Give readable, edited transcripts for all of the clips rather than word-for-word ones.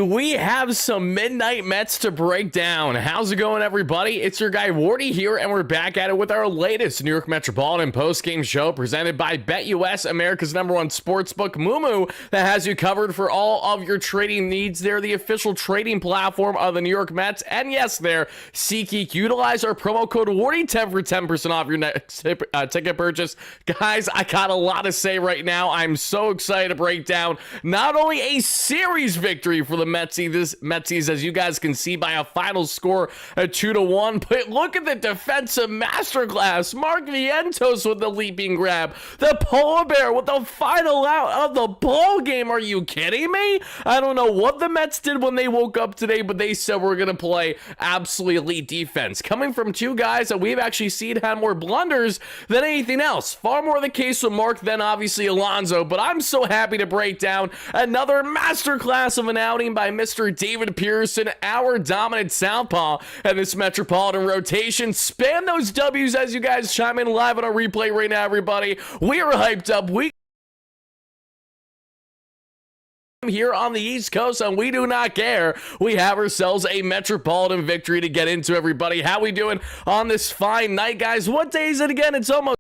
We have some midnight Mets to break down. How's it going, everybody? It's your guy Wardy here, and we're back at it with our latest New York Metropolitan post-game show presented by BetUS, America's #1 sportsbook, Moo that has you covered for all of your trading needs. They're the official trading platform of the New York Mets, and yes, there, SeatGeek. Utilize our promo code WARDY10 for 10% off your next ticket purchase. Guys, I got a lot to say right now. I'm so excited to break down not only a series victory for the Metsies, as you guys can see by a final score of 2-1. But look at the defensive masterclass. Mark Vientos with the leaping grab. The polar bear with the final out of the ball game. Are you kidding me? I don't know what the Mets did when they woke up today, but they said we're going to play absolutely elite defense. Coming from two guys that we've actually seen had more blunders than anything else. Far more the case with Mark than obviously Alonso, but I'm so happy to break down another masterclass of an outing by Mr. David Pearson, our dominant southpaw, and this Metropolitan rotation. Spam those W's as you guys chime in live on our replay right now, everybody. We are hyped up. We here on the East Coast, and we do not care. We have ourselves a Metropolitan victory to get into, everybody. How we doing on this fine night, guys? What day is it again? It's almost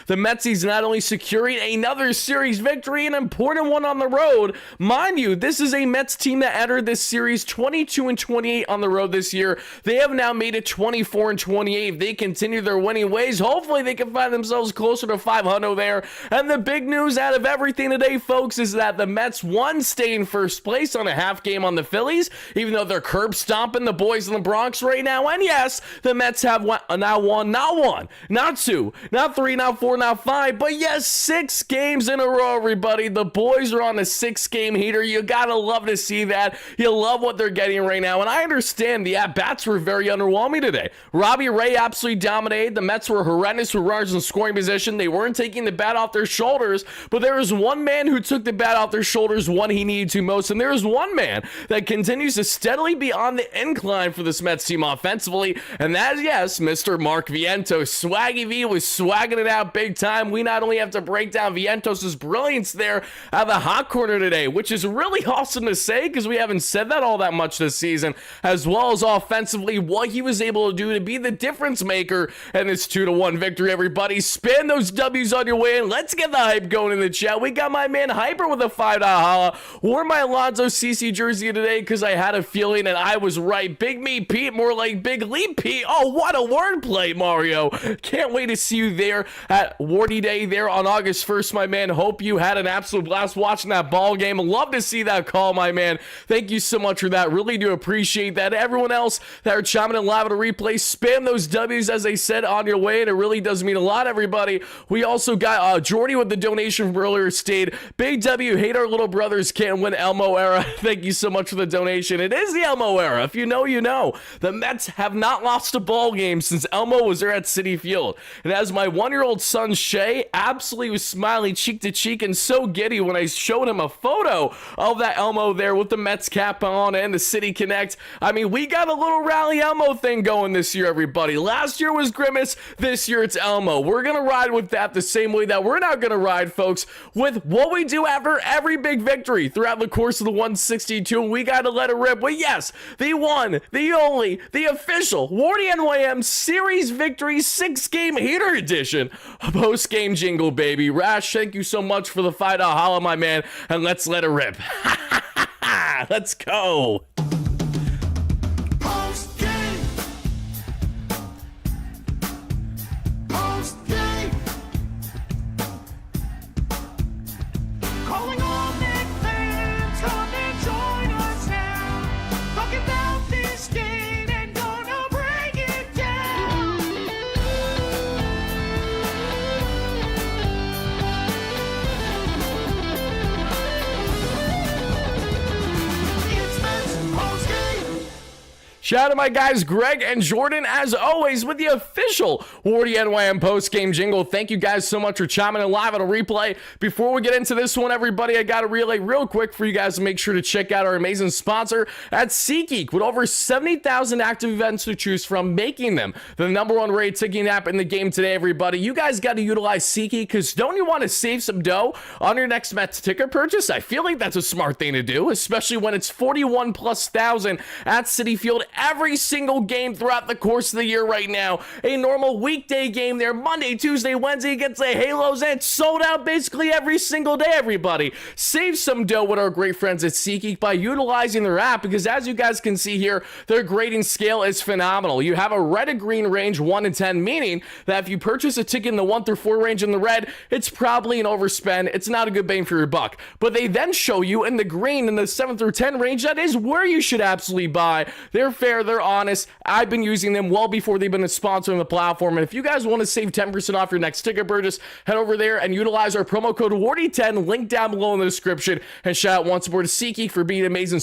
the Metsies not only securing another series victory, an important one on the road. Mind you, this is a Mets team that entered this series 22-28 on the road this year. They have now made it 24-28. If they continue their winning ways, hopefully they can find themselves closer to 500 there. And the big news out of everything today, folks, is that the Mets stay in first place on a half game on the Phillies, even though they're curb stomping the boys in the Bronx right now. And yes, the Mets have now won, not one, not two, not three, not four, not five, but yes, 6 games in a row, everybody. The boys are on a 6-game heater. You gotta love to see that. You love what they're getting right now, and I understand the at-bats were very underwhelming today. Robbie Ray absolutely dominated. The Mets were horrendous with runners in scoring position. They weren't taking the bat off their shoulders, but there was one man who took the bat off their shoulders when he needed to most, and there is one man that continues to steadily be on the incline for this Mets team offensively, and that is, yes, Mr. Mark Vientos. Swaggy V was swagging it out big time. We not only have to break down Vientos' brilliance there at the hot corner today, which is really awesome to say because we haven't said that all that much this season, as well as offensively what he was able to do to be the difference maker in this 2-1 victory, everybody. Spin those W's on your way in. Let's get the hype going in the chat. We got my man Hyper with a $5 holla. Wore my Alonso CC jersey today because I had a feeling and I was right. Big Me Pete, more like Big Leap Pete. Oh, what a wordplay, Mario. Can't wait to see you there at Wardy Day there on August 1st, my man. Hope you had an absolute blast watching that ball game. Love to see that call, my man. Thank you so much for that. Really do appreciate that. Everyone else that are chiming in live at a replay, spam those W's, as I said, on your way, and it really does mean a lot, everybody. We also got Jordy with the donation from earlier stayed. Big W, hate our little brothers can't win Elmo era. Thank you so much for the donation. It is the Elmo era. If you know, you know. The Mets have not lost a ball game since Elmo was there at Citi Field. And as my 1-year-old son, Shay, absolutely was smiling cheek to cheek and so giddy when I showed him a photo of that Elmo there with the Mets cap on and the City Connect. I mean, we got a little Rally Elmo thing going this year, everybody. Last year was Grimace. This year it's Elmo. We're going to ride with that the same way that we're not going to ride, folks, with what we do after every big victory throughout the course of the 162. We got to let it rip. But yes, the one, the only, the official WardyNYM Series Victory 6-game heater edition post-game jingle, baby. Rash, thank you so much for the $5 holla, my man, and let's let it rip. Let's go. Postgame. Postgame. Calling all Met fans, come and join us now. Talk about this game and gonna break it down. It's Mets Shout out to my guys Greg and Jordan, as always, with the official WardyNYM post-game jingle. Thank you guys so much for chiming in live on a replay. Before we get into this one, everybody, I got to relay real quick for you guys to make sure to check out our amazing sponsor at SeatGeek, with over 70,000 active events to choose from, making them the #1 rated ticketing app in the game today, everybody. You guys got to utilize SeatGeek, because don't you want to save some dough on your next Mets ticket purchase? I feel like that's a smart thing to do, especially when it's 41,000+ at Citi Field every single game throughout the course of the year right now. A normal weekday game there, Monday, Tuesday, Wednesday against the Halos, and it's sold out basically every single day, everybody. Save some dough with our great friends at SeatGeek by utilizing their app, because as you guys can see here, their grading scale is phenomenal. You have a red to green range 1 to 10, meaning that if you purchase a ticket in the 1 through 4 range in the red, it's probably an overspend. It's not a good bang for your buck. But they then show you in the green in the 7 through 10 range, that is where you should absolutely buy. They're fair, they're honest. I've been using them well before they've been a sponsor on the platform. And if you guys want to save 10% off your next ticket purchase, head over there and utilize our promo code WARDY10, link down below in the description. And shout out once more to SeatGeek for being amazing.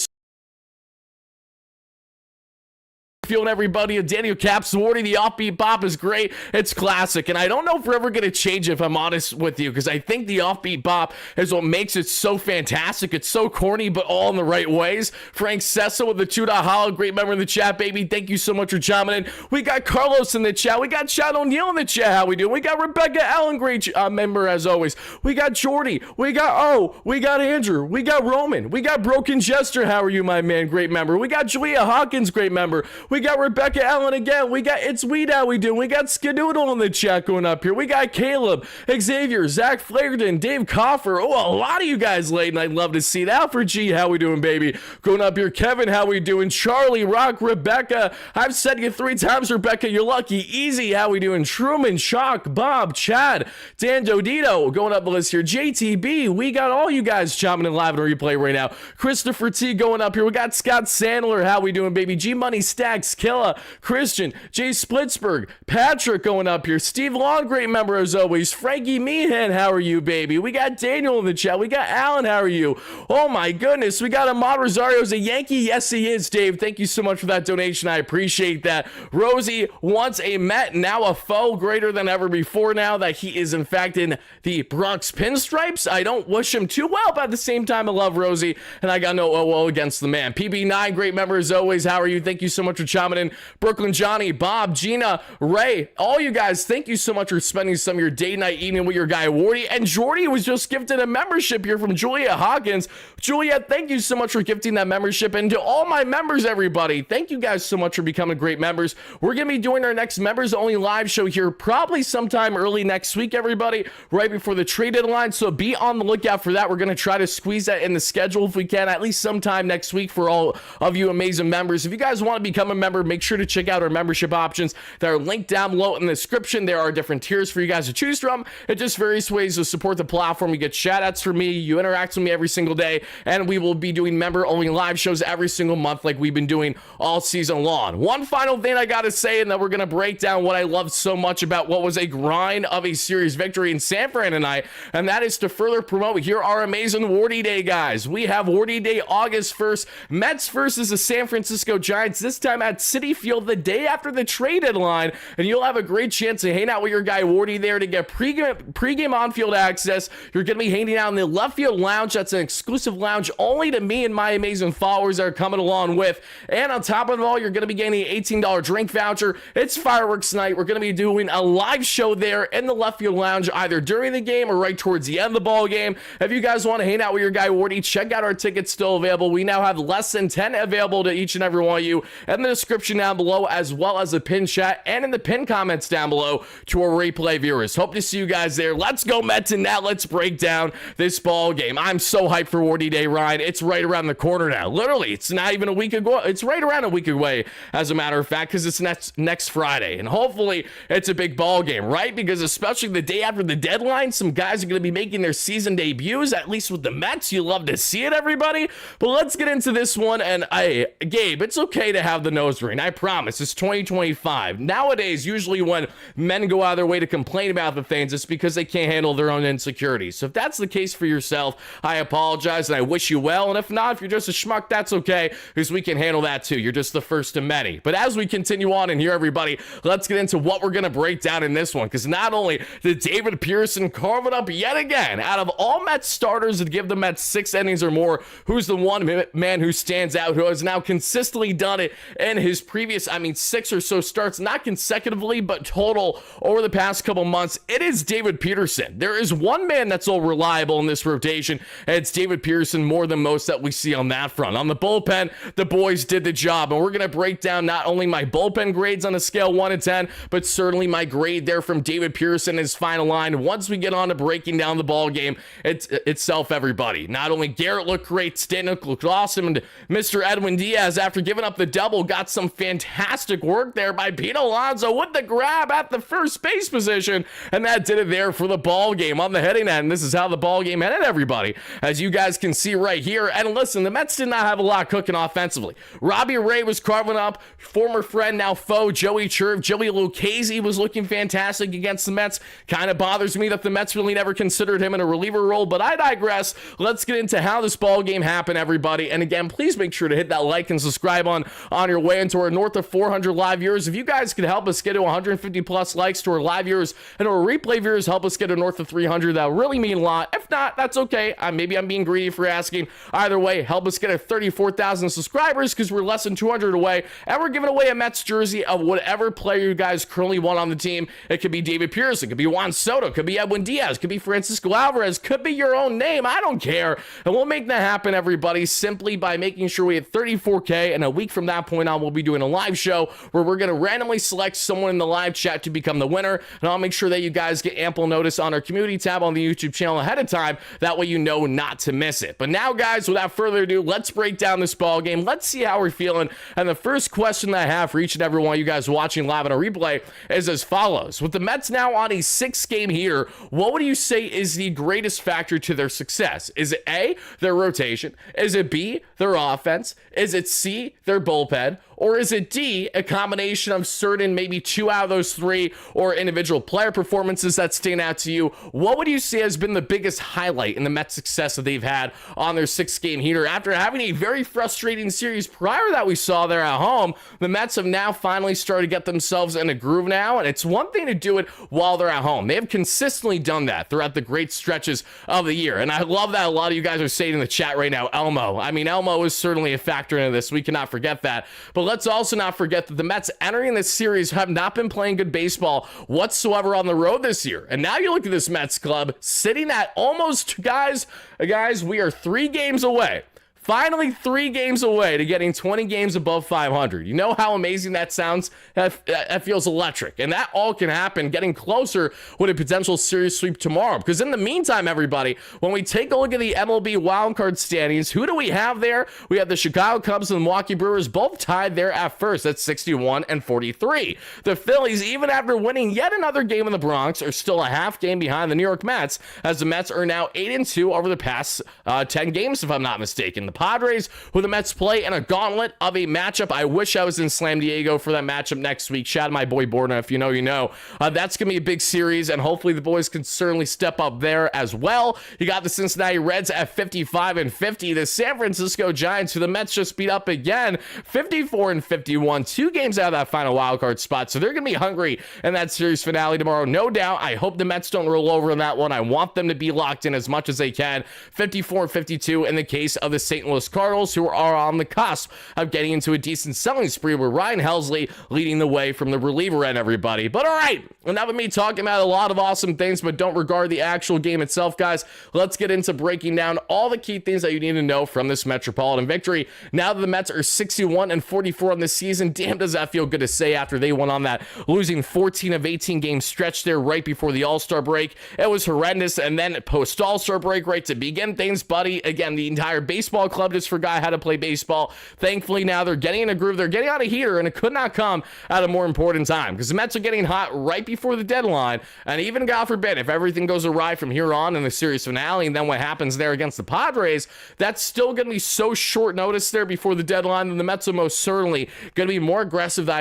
Feeling everybody, Daniel Caps, Wardy, the offbeat bop is great. It's classic, and I don't know if we're ever going to change it, if I'm honest with you, because I think the offbeat bop is what makes it so fantastic. It's so corny, but all in the right ways. Frank Sessa with the 2 hollow, great member in the chat, baby. Thank you so much for chiming in. We got Carlos in the chat. We got Chad O'Neill in the chat. How we doing? We got Rebecca Allen, great member as always. We got Jordy. We got we got Andrew. We got Roman. We got Broken Jester. How are you, my man? Great member. We got Julia Hawkins, great member. We got Rebecca Allen again. We got It's Weed How We Doing. We got Skadoodle in the chat going up here. We got Caleb, Xavier, Zach Flaherty, Dave Coffer. Oh, a lot of you guys late, and I'd love to see that. For G, how we doing, baby? Going up here, Kevin, how we doing? Charlie, Rock, Rebecca. I've said you 3 times, Rebecca. You're lucky. Easy, how we doing? Truman, Shock, Bob, Chad, Dan Dodito. Going up the list here. JTB. We got all you guys chopping in live on replay right now. Christopher T going up here. We got Scott Sandler. How we doing, baby? G Money Stacks, Killa, Christian, Jay Splitsburg, Patrick going up here, Steve Long, great member as always, Frankie Meehan, how are you, baby? We got Daniel in the chat, we got Alan, how are you? Oh my goodness, we got Ahmad Rosario's a Yankee, yes he is, Dave, thank you so much for that donation, I appreciate that. Rosie, once a Met, now a foe, greater than ever before now that he is in fact in the Bronx Pinstripes. I don't wish him too well, but at the same time I love Rosie, and I got no OO against the man. PB9, great member as always, how are you? Thank you so much for chiming in. Brooklyn Johnny, Bob, Gina, Ray, all you guys, thank you so much for spending some of your day night evening with your guy Wardy. And Jordy was just gifted a membership here from Julia Hawkins. Julia, thank you so much for gifting that membership. And to all my members, everybody, thank you guys so much for becoming great members. We're going to be doing our next members only live show here probably sometime early next week, everybody, right before the trade deadline. So be on the lookout for that. We're going to try to squeeze that in the schedule if we can, at least sometime next week for all of you amazing members. If you guys want to become a member, make sure to check out our membership options that are linked down below in the description. There are different tiers for you guys to choose from. It just various ways to support the platform. You get shout outs from me, you interact with me every single day, and we will be doing member only live shows every single month like we've been doing all season long. One final thing I gotta say, and then we're gonna break down what I loved so much about what was a grind of a series victory in San Fran tonight, and that is to further promote here our amazing Wardy Day, guys. We have Wardy Day August 1st, Mets versus the San Francisco Giants, this time at Citi Field the day after the trade deadline, and you'll have a great chance to hang out with your guy Wardy there to get pregame on-field access. You're going to be hanging out in the left field lounge. That's an exclusive lounge only to me and my amazing followers that are coming along with, and on top of it all, you're going to be getting an $18 drink voucher. It's fireworks night. We're going to be doing a live show there in the left field lounge either during the game or right towards the end of the ball game. If you guys want to hang out with your guy Wardy, check out our tickets still available. We now have less than 10 available to each and every one of you in the description down below, as well as the pin chat and in the pin comments down below to our replay viewers. Hope to see you guys there. Let's go Mets, and now let's break down this ball game. I'm so hyped for Wardy Day, Ryan. It's right around the corner now. Literally, it's not even a week ago. It's right around a week away, as a matter of fact, because it's next Friday, and hopefully it's a big ball game, right? Because especially the day after the deadline, some guys are going to be making their season debuts, at least with the Mets. You love to see it, everybody. But let's get into this one, and Gabe, it's okay to have the nose nose ring. I promise. It's 2025. Nowadays, usually when men go out of their way to complain about the things, it's because they can't handle their own insecurities. So if that's the case for yourself, I apologize and I wish you well. And if not, if you're just a schmuck, that's okay, because we can handle that too. You're just the first of many. But as we continue on in here, everybody, let's get into what we're going to break down in this one, because not only did David Pearson carve it up yet again, out of all Mets starters that give the Mets 6 innings or more, who's the one man who stands out, who has now consistently done it in his previous, 6 or so starts, not consecutively, but total over the past couple months. It is David Peterson. There is one man that's all reliable in this rotation, and it's David Pearson more than most that we see on that front. On the bullpen, the boys did the job, and we're going to break down not only my bullpen grades on a scale 1 to 10, but certainly my grade there from David Pearson, his final line, once we get on to breaking down the ball game itself, everybody. Not only Garrett looked great, Stanton looked awesome, and Mr. Edwin Diaz, after giving up the double, got some fantastic work there by Pete Alonso with the grab at the first base position, and that did it there for the ball game on the hitting end. This is how the ball game ended, everybody, as you guys can see right here. And listen, the Mets did not have a lot cooking offensively. Robbie Ray was carving up, former friend, now foe, Joey Church. Joey Lucchesi was looking fantastic against the Mets. Kind of bothers me that the Mets really never considered him in a reliever role, but I digress. Let's get into how this ball game happened, everybody. And again, please make sure to hit that like and subscribe on your way into our north of 400 live viewers. If you guys could help us get to 150 plus likes to our live viewers, and our replay viewers help us get to north of 300, that would really mean a lot. If not, that's okay. Maybe I'm being greedy for asking. Either way, help us get to 34,000 subscribers, because we're less than 200 away, and we're giving away a Mets jersey of whatever player you guys currently want on the team. It could be David Pearson, could be Juan Soto, could be Edwin Diaz, could be Francisco Alvarez, could be your own name. I don't care. And we'll make that happen, everybody, simply by making sure we hit 34K. And a week from that point on, we'll be doing a live show where we're going to randomly select someone in the live chat to become the winner. And I'll make sure that you guys get ample notice on our community tab on the YouTube channel ahead of time. That way you know not to miss it. But now, guys, without further ado, let's break down this ball game. Let's see how we're feeling. And the first question that I have for each and every one of you guys watching live on a replay is as follows. With the Mets now on a 6-game heater, what would you say is the greatest factor to their success? Is it A, their rotation? Is it B, their offense? Is it C, their bullpen? Or is it D, a combination of certain, maybe 2 out of those 3, or individual player performances that stand out to you? What would you say has been the biggest highlight in the Mets' success that they've had on their 6-game heater? After having a very frustrating series prior that we saw there at home, the Mets have now finally started to get themselves in a groove now, and it's one thing to do it while they're at home. They have consistently done that throughout the great stretches of the year, and I love that a lot of you guys are saying in the chat right now, Elmo. Elmo is certainly a factor into this. We cannot forget that. But let's also not forget that the Mets entering this series have not been playing good baseball whatsoever on the road this year. And now you look at this Mets club sitting at almost, guys, we are 3 games away. Finally, 3 games away to getting 20 games above 500. You know how amazing that sounds? That feels electric. And that all can happen getting closer with a potential series sweep tomorrow. Because in the meantime, everybody, when we take a look at the MLB wildcard standings, who do we have there? We have the Chicago Cubs and the Milwaukee Brewers both tied there at first. That's 61 and 43. The Phillies, even after winning yet another game in the Bronx, are still a half game behind the New York Mets, as the Mets are now 8-2 over the past 10 games, if I'm not mistaken. The Padres, who the Mets play in a gauntlet of a matchup. I wish I was in Slam Diego for that matchup next week. Shout out my boy Borna. If you know, you know. That's going to be a big series, and hopefully the boys can certainly step up there as well. You got the Cincinnati Reds at 55 and 50. The San Francisco Giants, who the Mets just beat up again, 54 and 51. 2 games out of that final wildcard spot. So they're going to be hungry in that series finale tomorrow. No doubt. I hope the Mets don't roll over in that one. I want them to be locked in as much as they can. 54 and 52 in the case of the St. Louis Cardinals, who are on the cusp of getting into a decent selling spree with Ryan Helsley leading the way from the reliever end, everybody. But all right, enough of me talking about a lot of awesome things, but don't regard the actual game itself, guys. Let's get into breaking down all the key things that you need to know from this Metropolitan victory. Now that the Mets are 61 and 44 on this season, damn does that feel good to say after they went on that losing 14 of 18 game stretch there right before the All-Star break. It was horrendous, and then post All-Star break, right to begin things, buddy, again, the entire baseball club just forgot how to play baseball. Thankfully, now they're getting in a groove. They're getting on a heater, and it could not come at a more important time because the Mets are getting hot right before the deadline. And even, God forbid, if everything goes awry from here on in the series finale, and then what happens there against the Padres, that's still going to be so short notice there before the deadline. And the Mets are most certainly going to be more aggressive than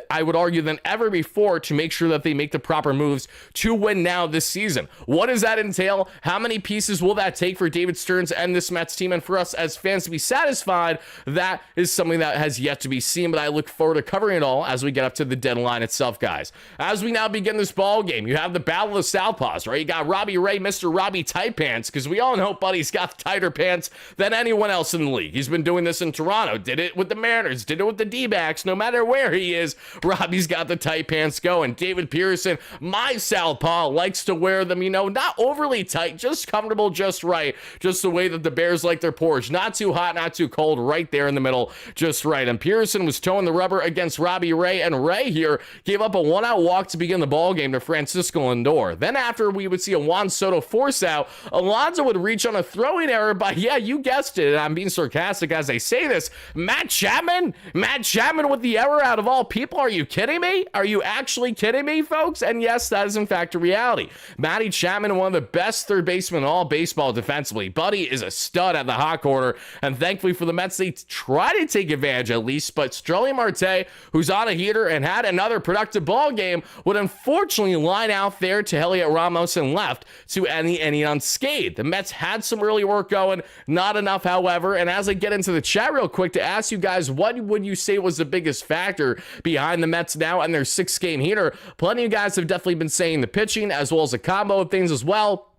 I would argue than ever before to make sure that they make the proper moves to win now this season. What does that entail? How many pieces will that take for David Stearns and this Mets team, and for us as fans to be satisfied? That is something that has yet to be seen, but I look forward to covering it all as we get up to the deadline itself, guys. As we now begin this ball game, you have the battle of Southpaws, right? You got Robbie Ray, Mr. Robbie Tight Pants, because we all know Buddy's got tighter pants than anyone else in the league. He's been doing this in Toronto, did it with the Mariners, did it with the D-backs. No matter where he is, Robbie's got the tight pants going. David Pearson, my southpaw, likes to wear them, not overly tight, just comfortable, just right, just the way that the Bears like their porridge. Not too hot, not too cold, right there in the middle, just right. And Pearson was towing the rubber against Robbie Ray, and Ray here gave up a one-out walk to begin the ball game to Francisco Lindor. Then after we would see a Juan Soto force out, Alonso would reach on a throwing error by, yeah, you guessed it, and I'm being sarcastic as I say this, Matt Chapman with the error out of all people. Are you kidding me? Are you actually kidding me, folks? And yes, that is in fact a reality. Matty Chapman, one of the best third basemen in all baseball defensively. Buddy is a stud at the hot corner, and thankfully for the Mets, they try to take advantage at least, but Starling Marte, who's on a heater and had another productive ball game, would unfortunately line out there to Heliot Ramos and left to end the inning unscathed. The Mets had some early work going, not enough, however, and as I get into the chat real quick to ask you guys, what would you say was the biggest factor behind the Mets now and their 6-game heater? Plenty of guys have definitely been saying the pitching as well as a combo of things as well.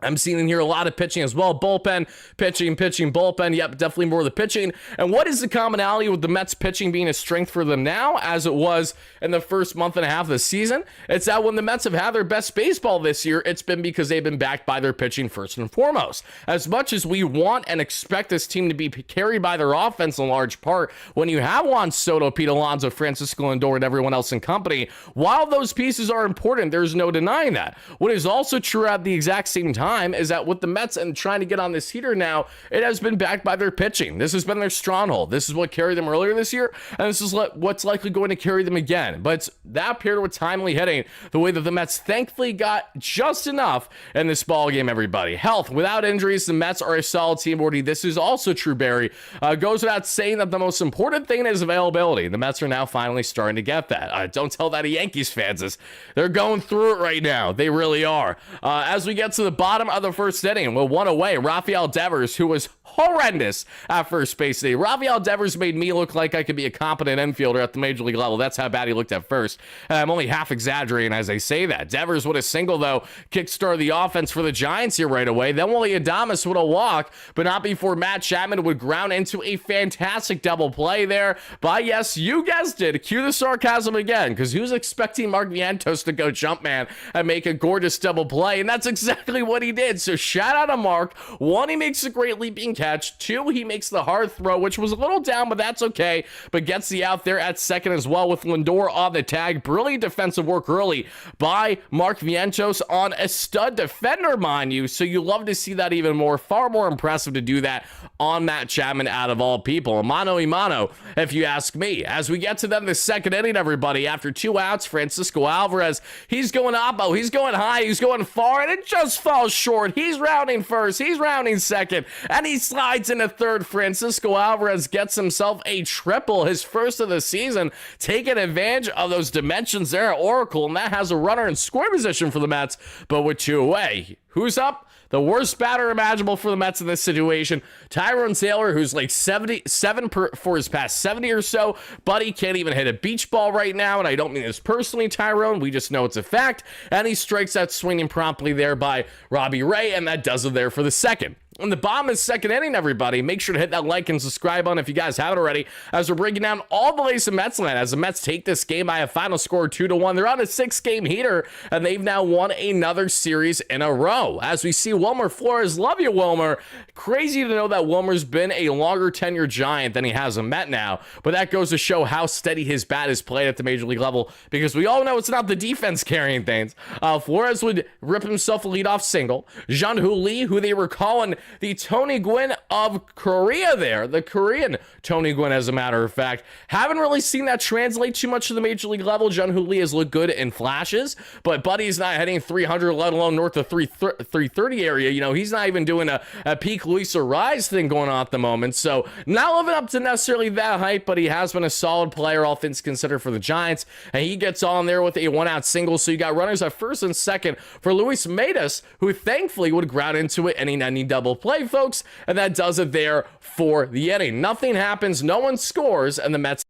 I'm seeing in here a lot of pitching as well. Bullpen, pitching, bullpen. Yep, definitely more of the pitching. And what is the commonality with the Mets pitching being a strength for them now, as it was in the first month and a half of the season? It's that when the Mets have had their best baseball this year, it's been because they've been backed by their pitching first and foremost. As much as we want and expect this team to be carried by their offense in large part, when you have Juan Soto, Pete Alonso, Francisco Lindor, and everyone else in company, while those pieces are important, there's no denying that. What is also true at the exact same time is that with the Mets and trying to get on this heater now, it has been backed by their pitching. This has been their stronghold. This is what carried them earlier this year, and this is what's likely going to carry them again. But it's that paired with timely hitting, the way that the Mets thankfully got just enough in this ball game, everybody. Health, without injuries, the Mets are a solid team, Wardy. This is also true, Barry. Goes without saying that the most important thing is availability. The Mets are now finally starting to get that. Don't tell that to Yankees fans. They're going through it right now. They really are. As we get to the bottom of the first inning, with one away, Rafael Devers, who was horrendous at first base today. Rafael Devers made me look like I could be a competent infielder at the major league level. That's how bad he looked at first. And I'm only half exaggerating as I say that. Devers with a single, though, kickstarted the offense for the Giants here right away. Then Willie Adames with a walk, but not before Matt Chapman would ground into a fantastic double play there. But yes, you guessed it. Cue the sarcasm again, because who's expecting Mark Vientos to go jump man and make a gorgeous double play? And that's exactly what he did. So shout out to Mark. One, he makes a great leaping catch. Two, he makes the hard throw, which was a little down, but that's okay. But gets the out there at second as well with Lindor on the tag. Brilliant defensive work early by Mark Vientos on a stud defender, mind you. So you love to see that even more. Far more impressive to do that on Matt Chapman out of all people. Mano y mano, if you ask me. As we get to then the second inning, everybody, after 2 outs, Francisco Alvarez, he's going oppo, he's going high, he's going far, and it just falls short. He's rounding first, he's rounding second, and he slides into third. Francisco Alvarez gets himself a triple, his first of the season, taking advantage of those dimensions there at Oracle, and that has a runner in score position for the Mets, but with 2 away. Who's up? The worst batter imaginable for the Mets in this situation. Tyrone Taylor, who's like 77 for his past 70 or so. Buddy can't even hit a beach ball right now, and I don't mean this personally, Tyrone. We just know it's a fact. And he strikes that swinging promptly there by Robbie Ray, and that does it there for the second. In the bottom of the second inning, everybody, make sure to hit that like and subscribe button if you guys haven't already, as we're breaking down all the latest in Mets land, as the Mets take this game by a final score 2-1. They're on a 6-game heater, and they've now won another series in a row. As we see Wilmer Flores, love you, Wilmer. Crazy to know that Wilmer's been a longer tenure Giant than he has a Met now, but that goes to show how steady his bat is played at the major league level, because we all know it's not the defense carrying things. Flores would rip himself a leadoff single. Jean-Hu Lee, who they were calling the Tony Gwynn of Korea there, the Korean Tony Gwynn, as a matter of fact. Haven't really seen that translate too much to the major league level. Jung-Hoo Lee has looked good in flashes, but Buddy's not hitting 300, let alone north of 330 area. You know, he's not even doing a peak Luis Rise thing going on at the moment. So not living up to necessarily that hype, but he has been a solid player, all things considered, for the Giants. And he gets on there with a 1-out single. So you got runners at first and second for Luis Metas, who thankfully would ground into it any double play, folks. And that does it there for the inning. Nothing happens, no one scores, and the Mets.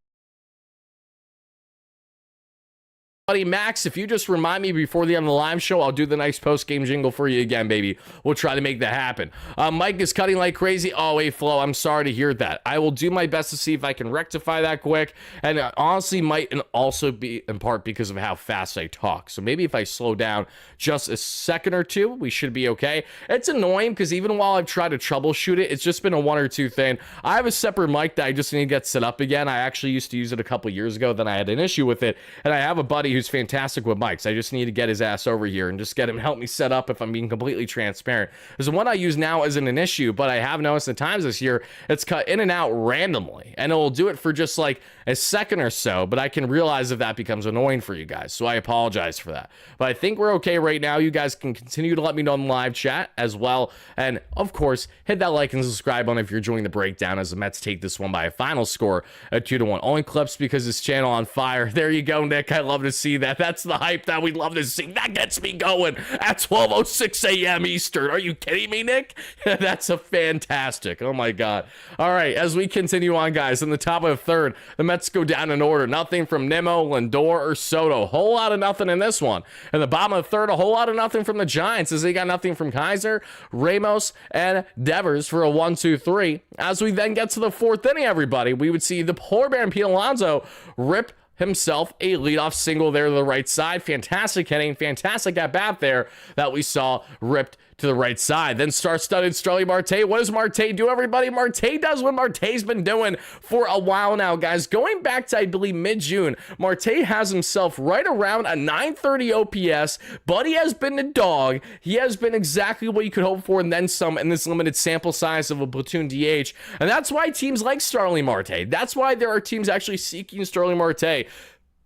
Buddy Max, if you just remind me before the end of the live show, I'll do the nice post-game jingle for you again, baby. We'll try to make that happen. Mike is cutting like crazy. Oh, wait, Flo, I'm sorry to hear that. I will do my best to see if I can rectify that quick. And honestly, might also be in part because of how fast I talk. So maybe if I slow down just a second or two, we should be okay. It's annoying because even while I've tried to troubleshoot it, it's just been a 1 or 2 thing. I have a separate mic that I just need to get set up again. I actually used to use it a couple years ago. Then I had an issue with it. And I have a buddy who's fantastic with mics. I just need to get his ass over here and just get him help me set up, if I'm being completely transparent. Because the one I use now isn't an issue, but I have noticed at times this year it's cut in and out randomly, and it will do it for just like a second or so, but I can realize if that becomes annoying for you guys, so I apologize for that. But I think we're okay right now. You guys can continue to let me know in the live chat as well, and of course hit that like and subscribe button if you're enjoying the breakdown as the Mets take this one by a final score at 2-1. Only clips because this channel on fire. There you go, Nick. I love to see that. That's the hype that we love to see. That gets me going at 12:06 a.m. Eastern. Are you kidding me, Nick? That's a fantastic. Oh my God. All right, as we continue on, guys, in the top of the third, the Mets go down in order. Nothing from Nimmo, Lindor, or Soto. Whole lot of nothing in this one. In the bottom of the third, a whole lot of nothing from the Giants, as they got nothing from Kaiser, Ramos, and Devers for a 1-2-3. As we then get to the fourth inning, everybody, we would see the polar bear and Pete Alonso rip himself a leadoff single there to the right side. Fantastic hitting, fantastic at bat there that we saw ripped to the right side. Then star-studded Starling Marte. What does Marte do, everybody? Marte does what Marte's been doing for a while now, guys. Going back to, I believe, mid-June, Marte has himself right around a 930 OPS. Buddy has been a dog. He has been exactly what you could hope for and then some in this limited sample size of a platoon DH. And that's why teams like Starling Marte. That's why there are teams actually seeking Starling Marte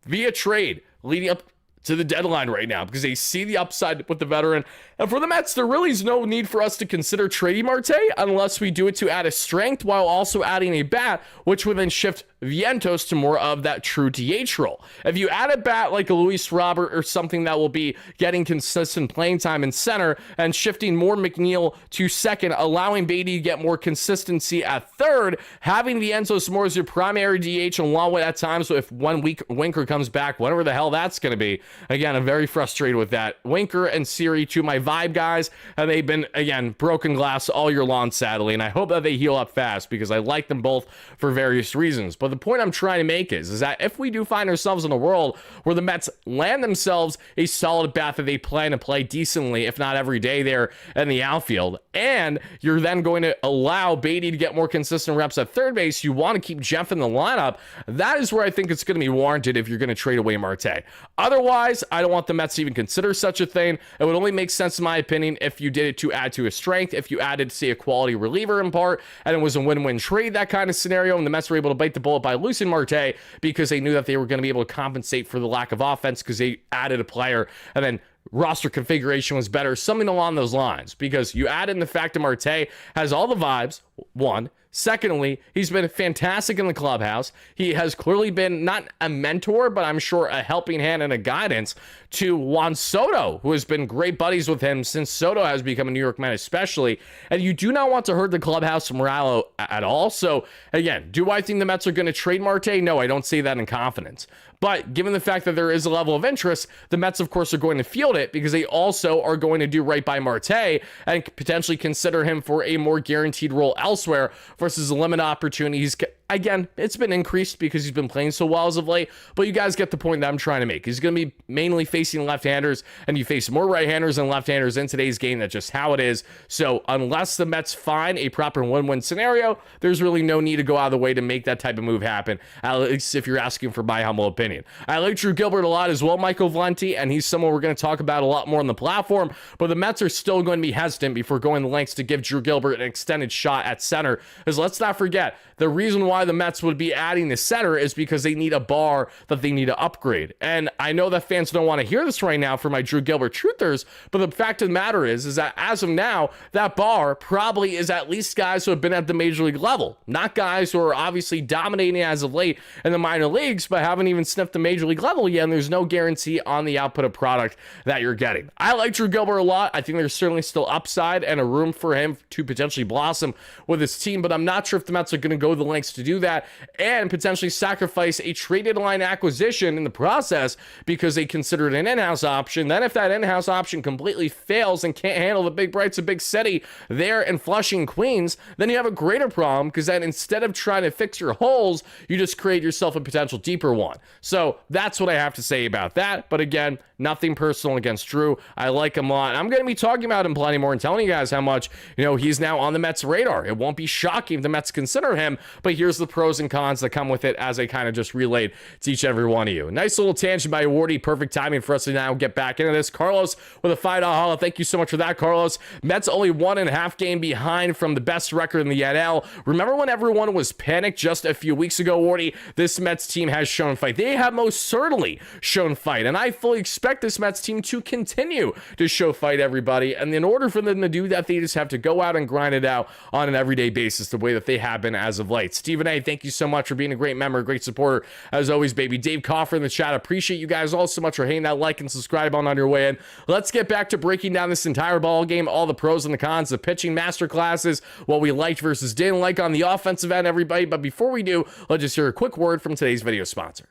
via trade leading up to the deadline right now, because they see the upside with the veteran. And for the Mets, there really is no need for us to consider trading Marte unless we do it to add a strength while also adding a bat, which would then shift Vientos to more of that true DH role. If you add a bat like a Luis Robert or something that will be getting consistent playing time in center and shifting more McNeil to second, allowing Beatty to get more consistency at third, having Vientos more as your primary DH along with at times, so if 1 week Winker comes back, whatever the hell that's going to be. Again, I'm very frustrated with that. Winker and Siri, two of my vibe guys, and they've been, again, broken glass all year long, sadly, and I hope that they heal up fast because I like them both for various reasons. But the point I'm trying to make is that if we do find ourselves in a world where the Mets land themselves a solid bat that they plan to play decently, if not every day there in the outfield, and you're then going to allow Beatty to get more consistent reps at third base, you want to keep Jeff in the lineup, that is where I think it's going to be warranted if you're going to trade away Marte. Otherwise, I don't want the Mets to even consider such a thing. It would only make sense, in my opinion, if you did it to add to a strength, if you added, say, a quality reliever in part, and it was a win-win trade, that kind of scenario, and the Mets were able to bite the bullet by losing Marte because they knew that they were going to be able to compensate for the lack of offense because they added a player, and then roster configuration was better, something along those lines, because you add in the fact that Marte has all the vibes, one. Secondly, he's been fantastic in the clubhouse. He has clearly been not a mentor, but I'm sure a helping hand and a guidance to Juan Soto, who has been great buddies with him since Soto has become a New York Met especially. And you do not want to hurt the clubhouse morale at all. So again, do I think the Mets are going to trade Marte? No, I don't say that in confidence. But given the fact that there is a level of interest, the Mets, of course, are going to field it because they also are going to do right by Marte and potentially consider him for a more guaranteed role elsewhere versus a limited opportunity he's Again, it's been increased because he's been playing so well as of late, but you guys get the point that I'm trying to make. He's going to be mainly facing left-handers, and you face more right-handers than left-handers in today's game. That's just how it is. So unless the Mets find a proper win-win scenario, there's really no need to go out of the way to make that type of move happen, at least if you're asking for my humble opinion. I like Drew Gilbert a lot as well, Michael Valenti, and he's someone we're going to talk about a lot more on the platform, but the Mets are still going to be hesitant before going the lengths to give Drew Gilbert an extended shot at center, because let's not forget, the reason why the Mets would be adding the center is because they need a bar that they need to upgrade. And I know that fans don't want to hear this right now for my Drew Gilbert truthers, but the fact of the matter is that as of now, that bar probably is at least guys who have been at the major league level, not guys who are obviously dominating as of late in the minor leagues, but haven't even sniffed the major league level yet, and there's no guarantee on the output of product that you're getting. I like Drew Gilbert a lot. I think there's certainly still upside and a room for him to potentially blossom with his team, but I'm not sure if the Mets are going to go the lengths to do that and potentially sacrifice a traded line acquisition in the process because they consider it an in-house option. Then if that in-house option completely fails and can't handle the big brights of big city there in Flushing, Queens, then you have a greater problem, because then instead of trying to fix your holes, you just create yourself a potential deeper one. So that's what I have to say about that. But again, nothing personal against Drew. I like him a lot. I'm going to be talking about him plenty more and telling you guys how much, he's now on the Mets radar. It won't be shocking if the Mets consider him, but here's the pros and cons that come with it as I kind of just relayed to each and every one of you. Nice little tangent by Wardy. Perfect timing for us to now get back into this. Carlos with a $5 holla. Thank you so much for that, Carlos. Mets only 1.5 game behind from the best record in the NL. Remember when everyone was panicked just a few weeks ago, Wardy? This Mets team has shown fight. They have most certainly shown fight, and I fully expect this Mets team to continue to show fight, everybody. And in order for them to do that, they just have to go out and grind it out on an everyday basis the way that they have been as of late. Stephen A., thank you so much for being a great member, a great supporter, as always, baby. Dave Coffer in the chat, appreciate you guys all so much for hitting that like and subscribe on your way in. Let's get back to breaking down this entire ball game, all the pros and the cons, the pitching master classes, what we liked versus didn't like on the offensive end, everybody. But before we do, let's just hear a quick word from today's video sponsor.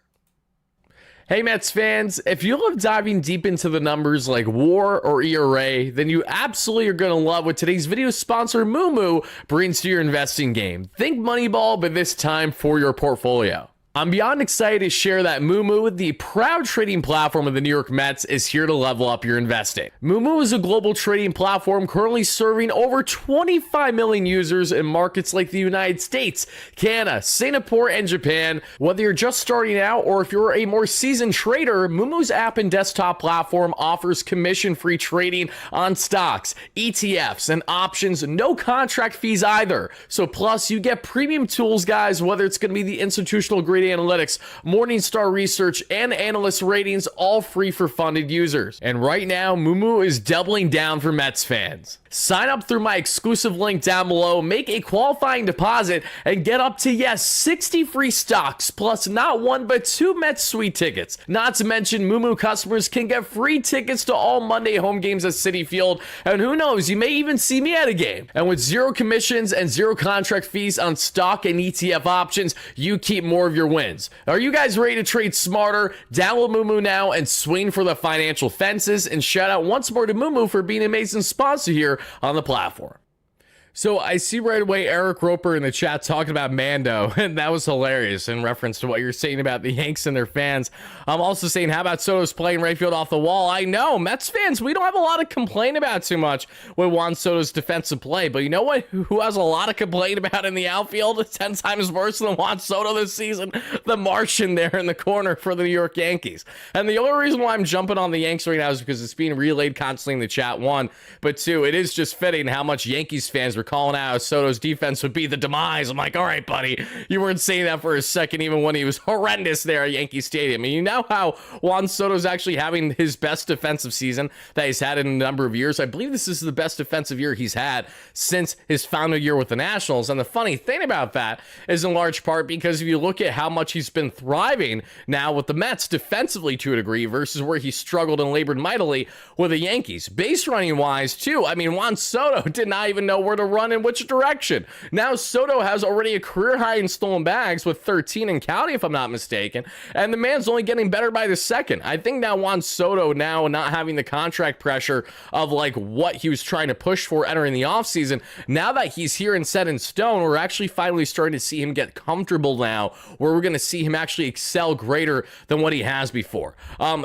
Hey Mets fans, if you love diving deep into the numbers like WAR or ERA, then you absolutely are going to love what today's video sponsor Moomoo brings to your investing game. Think Moneyball, but this time for your portfolio. I'm beyond excited to share that Moomoo, the proud trading platform of the New York Mets, is here to level up your investing. Moomoo is a global trading platform currently serving over 25 million users in markets like the United States, Canada, Singapore, and Japan. Whether you're just starting out or if you're a more seasoned trader, Moomoo's app and desktop platform offers commission-free trading on stocks, ETFs, and options, no contract fees either. So plus, you get premium tools, guys, whether it's going to be the institutional grade analytics, Morningstar research, and analyst ratings, all free for funded users. And right now, Moomoo is doubling down for Mets fans. Sign up through my exclusive link down below, make a qualifying deposit, and get up to, 60 free stocks, plus not one but 2 Mets Suite tickets. Not to mention, Moomoo customers can get free tickets to all Monday home games at Citi Field, and who knows, you may even see me at a game. And with 0 commissions and 0 contract fees on stock and ETF options, you keep more of your wins. Are you guys ready to trade smarter? Download Moomoo now and swing for the financial fences, and shout out once more to Moomoo for being an amazing sponsor here on the platform. So I see right away Eric Roper in the chat talking about Mando, and that was hilarious in reference to what you're saying about the Yanks and their fans. I'm also saying, how about Soto's playing right field off the wall? I know, Mets fans, we don't have a lot to complain about too much with Juan Soto's defensive play, but you know what? Who has a lot to complain about in the outfield? 10 times worse than Juan Soto this season? The Martian there in the corner for the New York Yankees. And the only reason why I'm jumping on the Yanks right now is because it's being relayed constantly in the chat, 1. But 2, it is just fitting how much Yankees fans were calling out Soto's defense would be the demise. I'm like, all right, buddy, you weren't saying that for a second, even when he was horrendous there at Yankee Stadium. And you know how Juan Soto's actually having his best defensive season that he's had in a number of years. I believe this is the best defensive year he's had since his final year with the Nationals. And the funny thing about that is in large part because if you look at how much he's been thriving now with the Mets defensively to a degree versus where he struggled and labored mightily with the Yankees. Base running wise, too. I mean, Juan Soto did not even know where to run in which direction. Now Soto has already a career high in stolen bags with 13 and counting, if I'm not mistaken, and the man's only getting better by the second. I think now Juan Soto, now not having the contract pressure of like what he was trying to push for entering the offseason, now that he's here and set in stone, we're actually finally starting to see him get comfortable now, where we're going to see him actually excel greater than what he has before.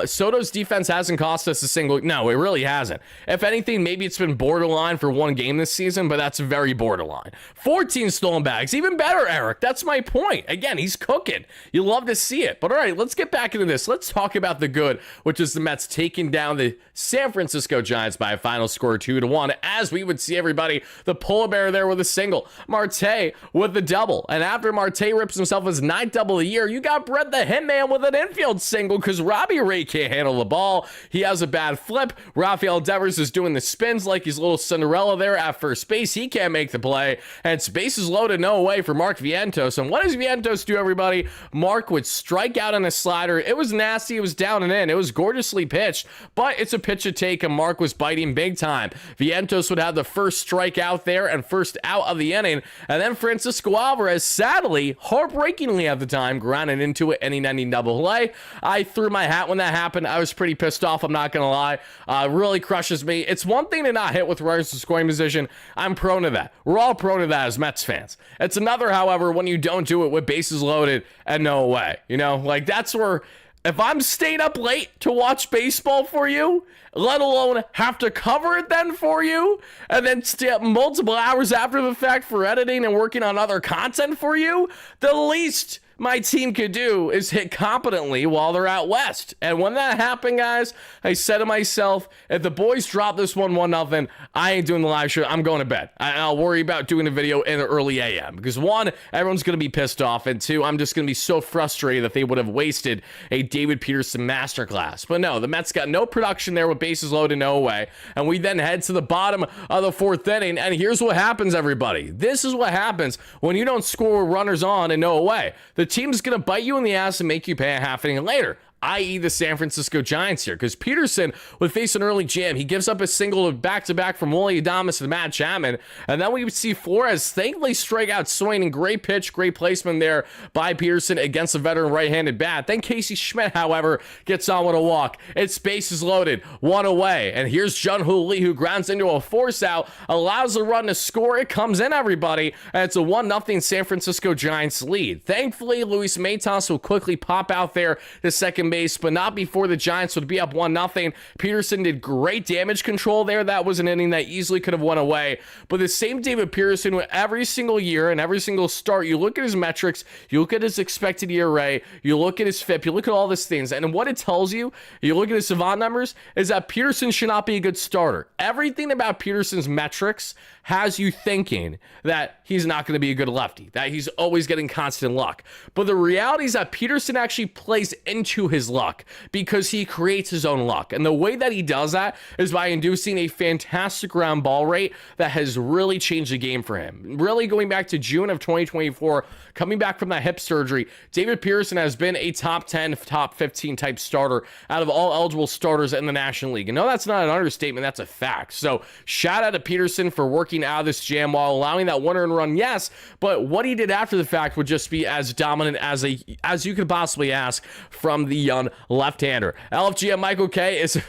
Soto's defense hasn't cost us a single, no, it really hasn't. If anything, maybe it's been borderline for one game this season, but that's very borderline. 14 stolen bags, even better, Eric. That's my point. Again, he's cooking. You love to see it. But all right, let's get back into this. Let's talk about the good, which is the Mets taking down the San Francisco Giants by a final score 2-1. As we would see, everybody, the polar bear there with a single, Marte with the double. And after Marte rips himself his 9th double of the year, you got Brett the Hitman with an infield single because Robbie Ray can't handle the ball. He has a bad flip. Rafael Devers is doing the spins like he's little Cinderella there at first base. He can't make the play. And it's bases loaded, no away for Mark Vientos. And what does Vientos do, everybody? Mark would strike out on a slider. It was nasty. It was down and in. It was gorgeously pitched, but it's a pitch to take, and Mark was biting big time. Vientos would have the first strike out there and first out of the inning. And then Francisco Alvarez, sadly, heartbreakingly at the time, grounded into it, inning-ending double play. I threw my hat when that happened. I was pretty pissed off, I'm not going to lie. Really crushes me. It's one thing to not hit with runners in scoring position. I'm prone to that. We're all prone to that as Mets fans. It's another, however, when you don't do it with bases loaded and no way. You know, like that's where, if I'm staying up late to watch baseball for you, let alone have to cover it then for you, and then stay up multiple hours after the fact for editing and working on other content for you, the least my team could do is hit competently while they're out west. And when that happened, guys, I said to myself, if the boys drop this 1-0, I ain't doing the live show. I'm going to bed. I'll worry about doing a video in the early AM. Because one, everyone's going to be pissed off. And two, I'm just going to be so frustrated that they would have wasted a David Peterson masterclass. But no, the Mets got no production there with bases loaded, no away. And we then head to the bottom of the 4th inning. And here's what happens, everybody. This is what happens when you don't score with runners on and no away. The team's going to bite you in the ass and make you pay a half inning later, i.e. the San Francisco Giants here, because Peterson would face an early jam. He gives up a single back-to-back from Willie Adames and Matt Chapman, and then we would see Flores thankfully strike out swinging. Great pitch, great placement there by Peterson against a veteran right-handed bat. Then Casey Schmidt, however, gets on with a walk. It's bases loaded, one away, and here's Jun-Hoo Lee, who grounds into a force out, allows the run to score. It comes in, everybody, and it's a 1-0 San Francisco Giants lead. Thankfully, Luis Matos will quickly pop out there to second base, but not before the Giants would be up 1-0. Peterson did great damage control there. That was an inning that easily could have went away. But the same David Peterson, every single year and every single start, you look at his metrics, you look at his expected ERA, you look at his FIP, you look at all these things, and what it tells you, you look at his savant numbers, is that Peterson should not be a good starter. Everything about Peterson's metrics has you thinking that he's not going to be a good lefty, that he's always getting constant luck. But the reality is that Peterson actually plays into his luck because he creates his own luck. And the way that he does that is by inducing a fantastic ground ball rate that has really changed the game for him. Really going back to June of 2024, coming back from that hip surgery, David Peterson has been a top 10, top 15 type starter out of all eligible starters in the National League. And no, that's not an understatement. That's a fact. So shout out to Peterson for working out of this jam while allowing that one earned run, yes, but what he did after the fact would just be as dominant as you could possibly ask from the young left-hander. LFGM Michael K is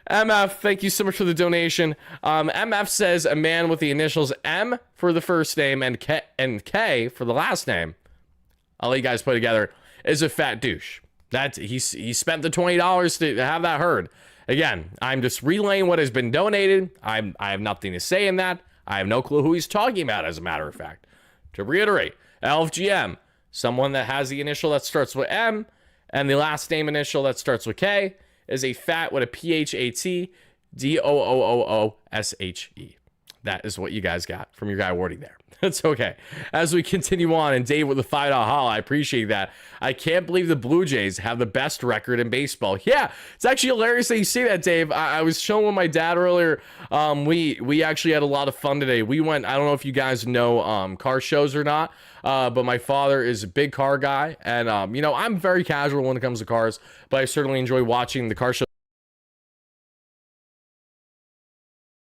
MF, thank you so much for the donation. MF says a man with the initials M for the first name and K for the last name, I'll let you guys put together, is a fat douche. That he spent the $20 to have that heard. Again, I'm just relaying what has been donated. I have nothing to say in that. I have no clue who he's talking about, as a matter of fact. To reiterate, LFGM, someone that has the initial that starts with M and the last name initial that starts with K, is a fat with a PHAT DOOOOSHE. That is what you guys got from your guy Wardy there. That's okay. As we continue on, and Dave with the $5 holla, I appreciate that. I can't believe the Blue Jays have the best record in baseball. Yeah, it's actually hilarious that you say that, Dave. I was showing with my dad earlier. We actually had a lot of fun today. We went, I don't know if you guys know car shows or not, but my father is a big car guy. And, you know, I'm very casual when it comes to cars, but I certainly enjoy watching the car show.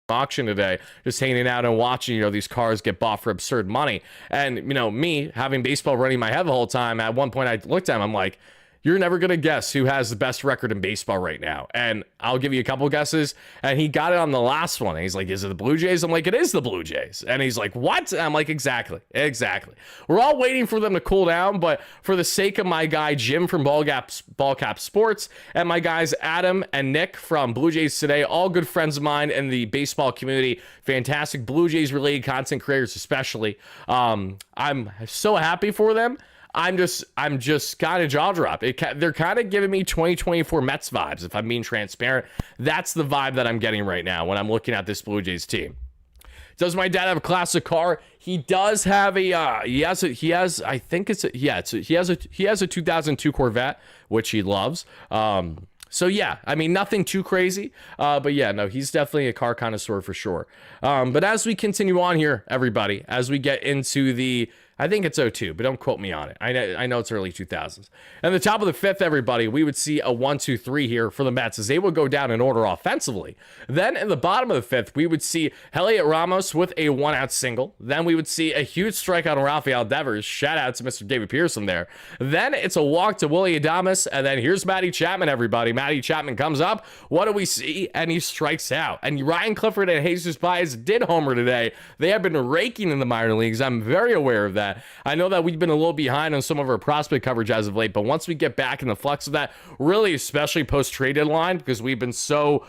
auction today, just hanging out and watching, these cars get bought for absurd money. And, me having baseball running in my head the whole time, at one point I looked at him, I'm like, you're never going to guess who has the best record in baseball right now. And I'll give you a couple guesses. And he got it on the last one. And he's like, is it the Blue Jays? I'm like, it is the Blue Jays. And he's like, what? And I'm like, exactly. We're all waiting for them to cool down. But for the sake of my guy, Jim from Ballcap Sports, and my guys, Adam and Nick from Blue Jays Today, all good friends of mine in the baseball community, fantastic Blue Jays related content creators, especially. I'm so happy for them. I'm just kind of jaw drop. They're kind of giving me 2024 Mets vibes, if I'm being transparent. That's the vibe that I'm getting right now when I'm looking at this Blue Jays team. Does my dad have a classic car? He does have a he has a 2002 Corvette, which he loves. So yeah, I mean, nothing too crazy, but yeah, no, he's definitely a car connoisseur for sure. But as we continue on here, everybody, as we get into I think it's 02, but don't quote me on it. I know it's early 2000s. And the top of the fifth, everybody, we would see a 1-2-3 here for the Mets as they would go down in order offensively. Then in the bottom of the fifth, we would see Heliot Ramos with a 1-out single. Then we would see a huge strikeout on Rafael Devers. Shout out to Mr. David Pearson there. Then it's a walk to Willie Adames. And then here's Matty Chapman, everybody. Matty Chapman comes up. What do we see? And he strikes out. And Ryan Clifford and Jesus Baez did homer today. They have been raking in the minor leagues. I'm very aware of that. I know that we've been a little behind on some of our prospect coverage as of late, but once we get back in the flux of that, really especially post-trade deadline, because we've been so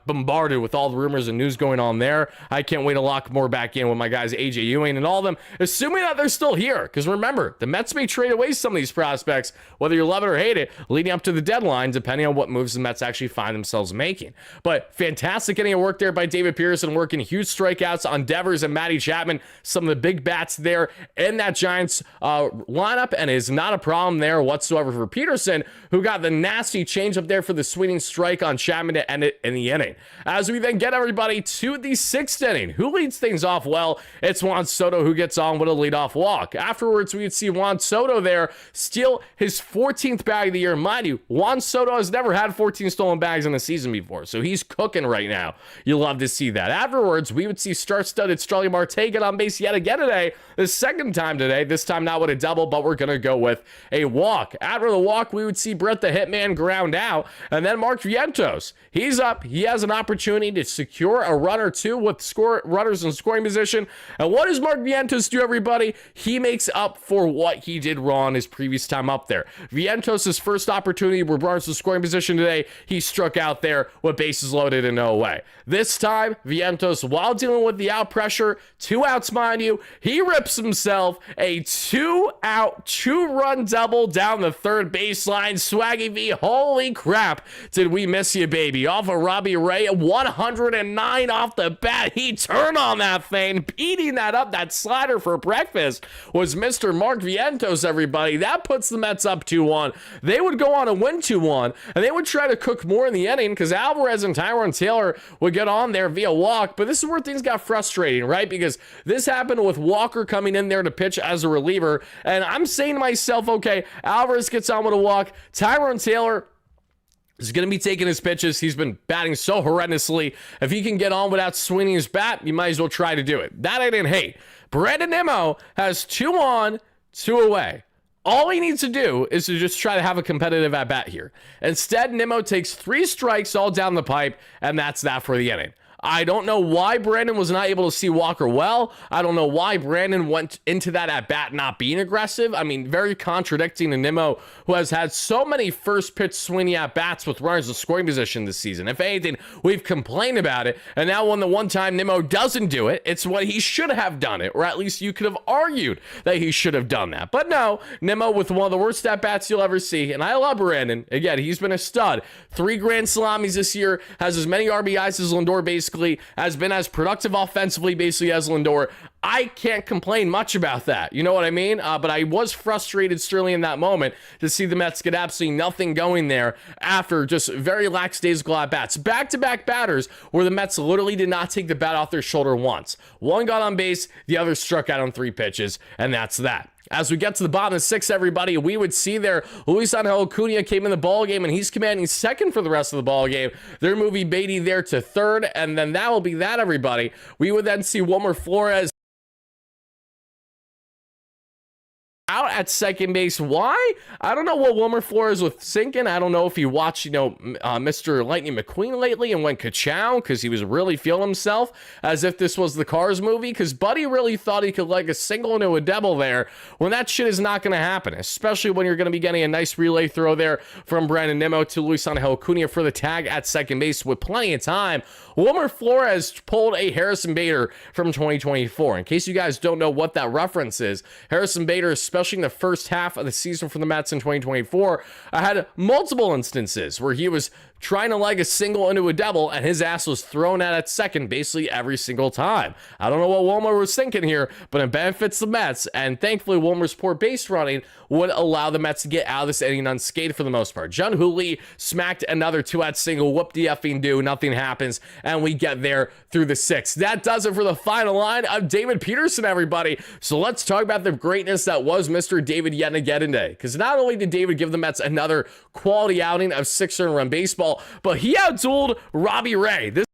bombarded with all the rumors and news going on there, I can't wait to lock more back in with my guys AJ Ewing and all of them, assuming that they're still here. Because remember, the Mets may trade away some of these prospects, whether you love it or hate it, leading up to the deadline, depending on what moves the Mets actually find themselves making. But fantastic getting a work there by David Pearson, working huge strikeouts on Devers and Matty Chapman, some of the big bats there in that Giants lineup, and is not a problem there whatsoever for Peterson, who got the nasty change up there for the swinging strike on Chapman to end it in the inning. As we then get everybody to the sixth inning, who leads things off? Well, it's Juan Soto who gets on with a leadoff walk. Afterwards, we would see Juan Soto there steal his 14th bag of the year. Mind you, Juan Soto has never had 14 stolen bags in a season before, so he's cooking right now. You love to see that. Afterwards, we would see star-studded Starling Marte get on base yet again today, the second time today, this time not with a double, but we're going to go with a walk. After the walk, we would see Brett the Hitman ground out, and then Mark Vientos. He's up. He has an opportunity to secure a run or two with runners in scoring position. And what does Mark Vientos do, everybody? He makes up for what he did wrong his previous time up there. Vientos' first opportunity with runners in scoring position today, he struck out there with bases loaded and no away. This time, Vientos, while dealing with the out pressure, 2 outs, mind you, he rips himself a 2-out, 2-run double down the third baseline. Swaggy V, holy crap, did we miss you, baby? Off of Robbie Ray, 109 off the bat. He turned on that thing, beating that up, that slider for breakfast was Mr. Mark Vientos, everybody. That puts the Mets up 2-1. They would go on and win 2-1, and they would try to cook more in the inning because Alvarez and Tyrone Taylor would get on there via walk, but this is where things got frustrating, right? Because this happened with Walker coming in there to pitch as a reliever, and I'm saying to myself, okay, Alvarez gets on with a walk, Tyrone Taylor is going to be taking his pitches. He's been batting so horrendously. If he can get on without swinging his bat, you might as well try to do it. That I didn't hate. Brandon Nimmo has 2 on, 2 away. All he needs to do is to just try to have a competitive at-bat here. Instead, Nimmo takes 3 strikes all down the pipe, and that's that for the inning. I don't know why Brandon was not able to see Walker well. I don't know why Brandon went into that at-bat not being aggressive. I mean, very contradicting to Nimmo, who has had so many first-pitch swinging at-bats with runners in scoring position this season. If anything, we've complained about it, and now when the one time Nimmo doesn't do it, it's what he should have done it, or at least you could have argued that he should have done that. But no, Nimmo with one of the worst at-bats you'll ever see, and I love Brandon. Again, he's been a stud. 3 grand salamis this year, has as many RBIs as Lindor basically, has been as productive offensively basically as Lindor. I can't complain much about that. You know what I mean? But I was frustrated, certainly in that moment, to see the Mets get absolutely nothing going there after just very lackadaisical at-bats. Back-to-back batters where the Mets literally did not take the bat off their shoulder once. One got on base, the other struck out on 3 pitches, and that's that. As we get to the bottom of the 6th, everybody, we would see there Luis Angel Acuna came in the ball game, and he's commanding second for the rest of the ball game. They're moving Beatty there to third, and then that will be that, everybody. We would then see Wilmer Flores out at second base. Why? I don't know what Wilmer Flores was thinking. I don't know if he watched, Mr. Lightning McQueen lately and went ka-chow because he was really feeling himself as if this was the Cars movie, because Buddy really thought he could leg a single into a double there when that shit is not going to happen, especially when you're going to be getting a nice relay throw there from Brandon Nimmo to Luis Angel Acuna for the tag at second base with plenty of time. Wilmer Flores pulled a Harrison Bader from 2024. In case you guys don't know what that reference is, Harrison Bader, especially in the first half of the season for the Mets in 2024, I had multiple instances where he was trying to leg a single into a double and his ass was thrown out at second basically every single time. I don't know what Wilmer was thinking here, but it benefits the Mets, and thankfully Wilmer's poor base running would allow the Mets to get out of this inning unscathed for the most part. Jun Hooley smacked another 2-out single. Whoop the effing do. Nothing happens, and we get there through the 6th. That does it for the final line of David Peterson, everybody. So let's talk about the greatness that was Mr. David yet again today, because not only did David give the Mets another quality outing of 6 earned run baseball, but he outdueled Robbie Ray. This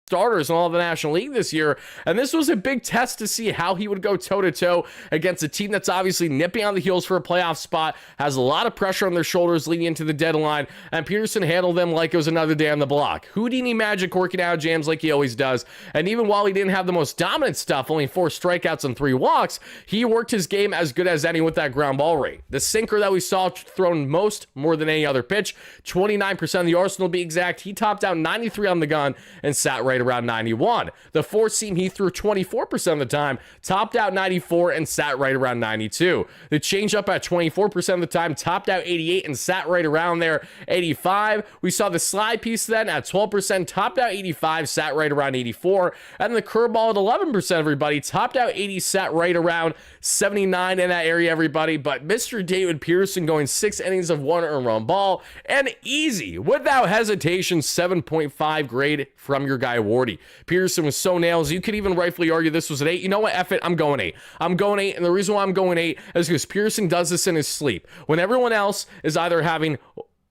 starters in all of the National League this year, and this was a big test to see how he would go toe-to-toe against a team that's obviously nipping on the heels for a playoff spot, has a lot of pressure on their shoulders leading into the deadline, and Peterson handled them like it was another day on the block. Houdini magic working out jams like he always does, and even while he didn't have the most dominant stuff, only 4 strikeouts and 3 walks, he worked his game as good as any with that ground ball rate. The sinker that we saw thrown more than any other pitch, 29% of the arsenal to be exact, he topped out 93 on the gun and sat right around 91. The 4-seam he threw 24% of the time, topped out 94 and sat right around 92. The changeup at 24% of the time, topped out 88 and sat right around there 85. We saw the slide piece then at 12%, topped out 85, sat right around 84. And the curveball at 11%, everybody, topped out 80, sat right around 79 in that area, everybody. But Mr. David Peterson going 6 innings of 1 earned run ball, and easy, without hesitation, 7.5 grade from your guy Wardy. Peterson was so nails. You could even rightfully argue this was an 8. You know what? F it. I'm going 8. I'm going 8. And the reason why I'm going 8 is because Peterson does this in his sleep. When everyone else is either having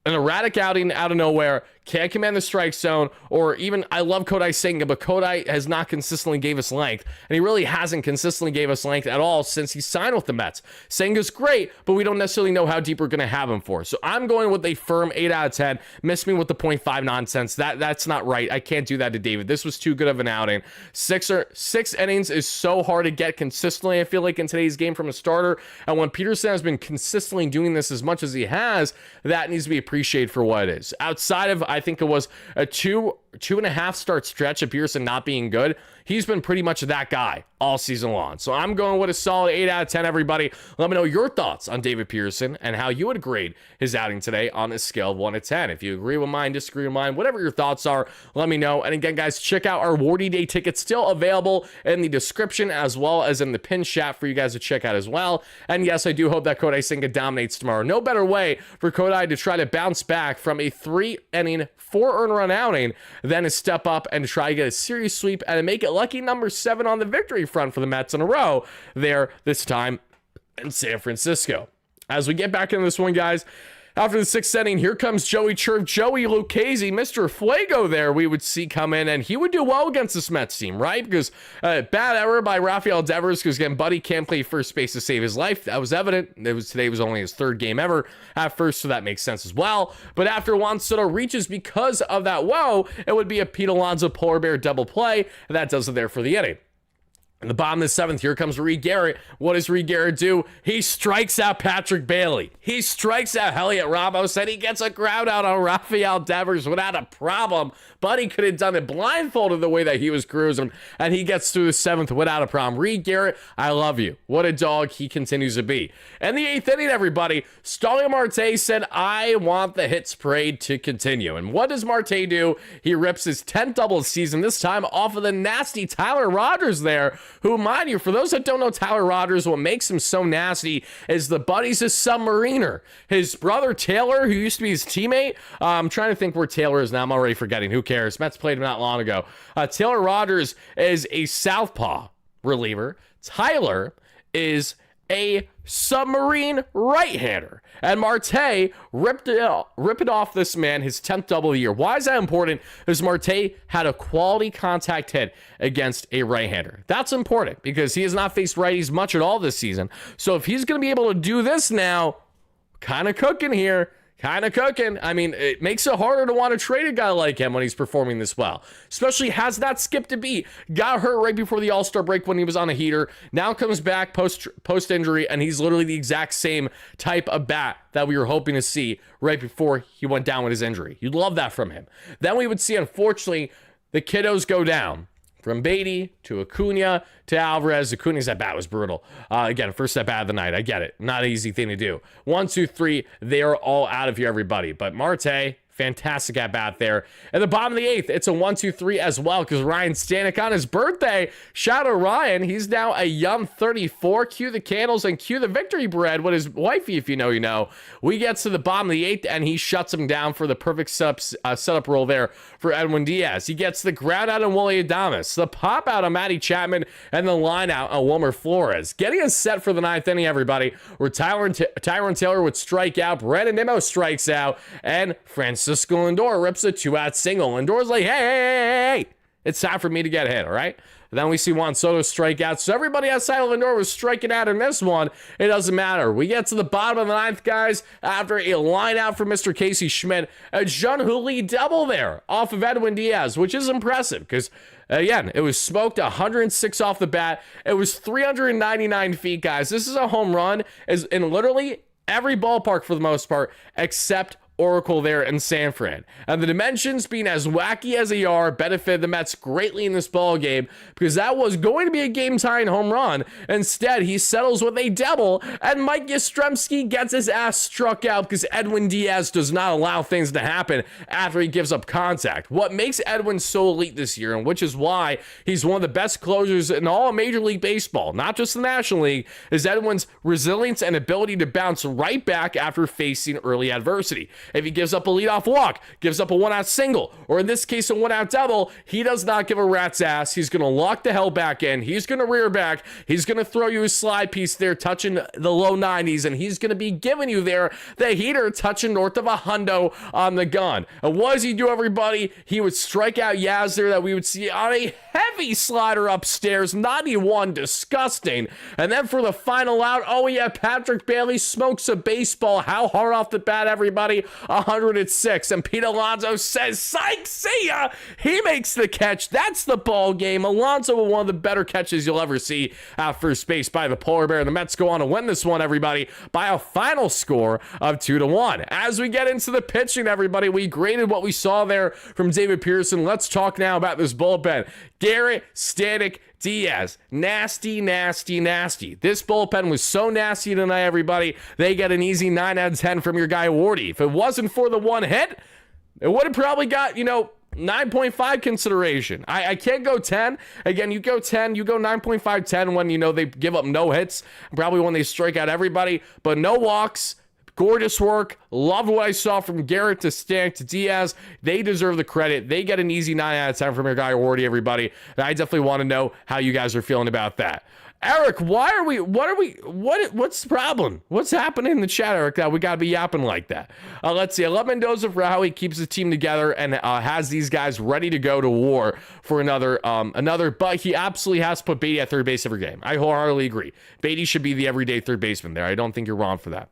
an erratic outing out of nowhere, can't command the strike zone, or even, I love Kodai Senga, but Kodai has not consistently gave us length, and he really hasn't consistently gave us length at all since he signed with the Mets. Senga's great, but we don't necessarily know how deep we're going to have him for. So I'm going with a firm 8 out of 10. Miss me with the 0.5 nonsense. That's not right. I can't do that to David. This was too good of an outing. 6 innings is so hard to get consistently, I feel like, in today's game from a starter, and when Peterson has been consistently doing this as much as he has, that needs to be appreciated for what it is. Outside of, I think it was a 2.5 start stretch of Peterson not being good, he's been pretty much that guy all season long. So I'm going with a solid 8 out of 10, everybody. Let me know your thoughts on David Peterson and how you would grade his outing today on a scale of 1 to 10. If you agree with mine, disagree with mine, whatever your thoughts are, let me know. And again, guys, check out our Wardy Day tickets, still available in the description as well as in the pin chat for you guys to check out as well. And yes, I do hope that Kodai Senga dominates tomorrow. No better way for Kodai to try to bounce back from a 3-inning, 4 earned run outing than to step up and try to get a series sweep and make it lucky number 7 on the victory front for the Mets in a row there this time in San Francisco. As we get back into this one, guys, after the 6th inning, here comes Joey Chirp, Joey Lucchesi, Mr. Fuego there we would see come in, and he would do well against this Mets team, right? Because bad error by Rafael Devers, because again, Buddy can't play first base to save his life. That was evident. Today was only his 3rd game ever at first, so that makes sense as well. But after Juan Soto reaches because of that woe, it would be a Pete Alonso polar bear double play, and that does it there for the inning. In the bottom of the seventh, here comes Reed Garrett. What does Reed Garrett do? He strikes out Patrick Bailey. He strikes out Elliot Ramos, and he gets a ground out on Rafael Devers without a problem. But he could have done it blindfolded the way that he was cruising, and he gets through the seventh without a problem. Reed Garrett, I love you. What a dog he continues to be. In the eighth inning, everybody, Starling Marte said, I want the hits parade to continue. And what does Marte do? He rips his 10th double season, this time off of the nasty Tyler Rogers there, who, mind you, for those that don't know Tyler Rogers, what makes him so nasty is the buddy's a submariner. His brother Taylor, who used to be his teammate, I'm trying to think where Taylor is now. I'm already forgetting. Who cares? Mets played him not long ago. Taylor Rogers is a southpaw reliever. Tyler is a submarine right-hander. And Marte ripped it off this man, his 10th double of the year. Why is that important? Because Marte had a quality contact hit against a right-hander. That's important because he has not faced righties much at all this season. So if he's going to be able to do this now, kind of cooking here. Kind of cooking. I mean, it makes it harder to want to trade a guy like him when he's performing this well. Especially has not skipped a beat. Got hurt right before the All-Star break when he was on a heater. Now comes back post-injury, and he's literally the exact same type of bat that we were hoping to see right before he went down with his injury. You'd love that from him. Then we would see, unfortunately, the kiddos go down. From Beatty to Acuna to Alvarez. Acuna's at bat was brutal. Again, first at bat of the night. I get it. Not an easy thing to do. 1, 2, 3. They are all out of here, everybody. But Marte, fantastic at bat there. At the bottom of the eighth, it's a 1, 2, 3 as well because Ryan Stanek on his birthday. Shout out Ryan. He's now a young 34. Cue the candles and cue the victory bread with his wifey, if you know, you know. We get to the bottom of the eighth and he shuts him down for the perfect setup roll there for Edwin Diaz. He gets the ground out on Willie Adames, the pop out on Matty Chapman, and the line out on Wilmer Flores. Getting us set for the ninth inning, everybody, where Tyrone Taylor would strike out, Brandon Nimmo strikes out, and Francisco Lindor rips a 2-out single. Lindor's like, hey, it's time for me to get hit, all right? Then we see Juan Soto strike out. So everybody outside of Lindor was striking out in this one. It doesn't matter. We get to the bottom of the ninth, guys, after a line out from Mr. Casey Schmidt. A Jun Hooley double there off of Edwin Diaz, which is impressive because, again, it was smoked 106 off the bat. It was 399 feet, guys. This is a home run in literally every ballpark for the most part, except Oracle there in San Fran. And the dimensions being as wacky as they are benefited the Mets greatly in this ball game because that was going to be a game-tying home run. Instead, he settles with a double, and Mike Yastrzemski gets his ass struck out because Edwin Diaz does not allow things to happen after he gives up contact. What makes Edwin so elite this year, and which is why he's one of the best closers in all of Major League Baseball, not just the National League, is Edwin's resilience and ability to bounce right back after facing early adversity. If he gives up a leadoff walk, gives up a 1-out single, or in this case, a 1-out double, he does not give a rat's ass. He's going to lock the hell back in. He's going to rear back. He's going to throw you a slide piece there, touching the low 90s, and he's going to be giving you there the heater touching north of a hundo on the gun. And what does he do, everybody? He would strike out Yaz there that we would see on a heavy slider upstairs, 91, disgusting. And then for the final out, oh yeah, Patrick Bailey smokes a baseball. How hard off the bat, everybody? 106. And Pete Alonso says, psych, see ya. He makes the catch. That's the ball game. Alonso with one of the better catches you'll ever see at first base by the Polar Bear. The Mets go on to win this one, everybody, by a final score of 2-1. As we get into the pitching, everybody, we graded what we saw there from David Pearson. Let's talk now about this bullpen. Garrett, Stanek, Diaz. Nasty, nasty, nasty. This bullpen was so nasty tonight, everybody. They get an easy 9 out of 10 from your guy, Wardy. If it wasn't for the one hit, it would have probably got, 9.5 consideration. I can't go 10. Again, you go 10, you go 9.5, 10 when, they give up no hits. Probably when they strike out everybody, but no walks. Gorgeous work. Loved what I saw from Garrett to Stanek to Diaz. They deserve the credit. They get an easy 9 out of 10 from your guy, Wardy, everybody. And I definitely want to know how you guys are feeling about that. Eric, what's the problem? What's happening in the chat, Eric, that we got to be yapping like that? Let's see. I love Mendoza for how he keeps the team together and has these guys ready to go to war for another, but he absolutely has to put Beatty at third base every game. I wholeheartedly agree. Beatty should be the everyday third baseman there. I don't think you're wrong for that.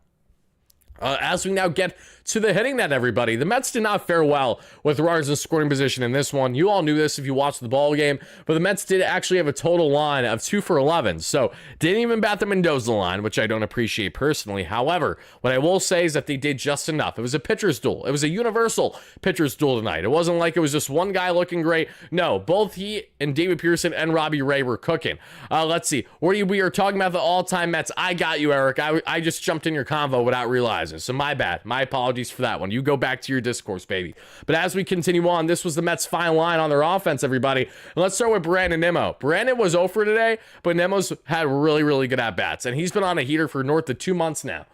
As we now get to the hitting net, everybody, the Mets did not fare well with runners in scoring position in this one. You all knew this if you watched the ball game, but the Mets did actually have a total line of 2 for 11, so didn't even bat the Mendoza line, which I don't appreciate personally. However, what I will say is that they did just enough. It was a pitcher's duel. It was a universal pitcher's duel tonight. It wasn't like it was just one guy looking great. No, both he and David Pearson and Robbie Ray were cooking. Let's see. We are talking about the all-time Mets. I got you, Eric. I just jumped in your convo without realizing. So my bad. My apologies for that one. You go back to your discourse, baby. But as we continue on, this was the Mets' final line on their offense, everybody. And let's start with BrandonNYM. Brandon was 0 for today, but Nemo's had really, really good at-bats. And he's been on a heater for north of 2 months now.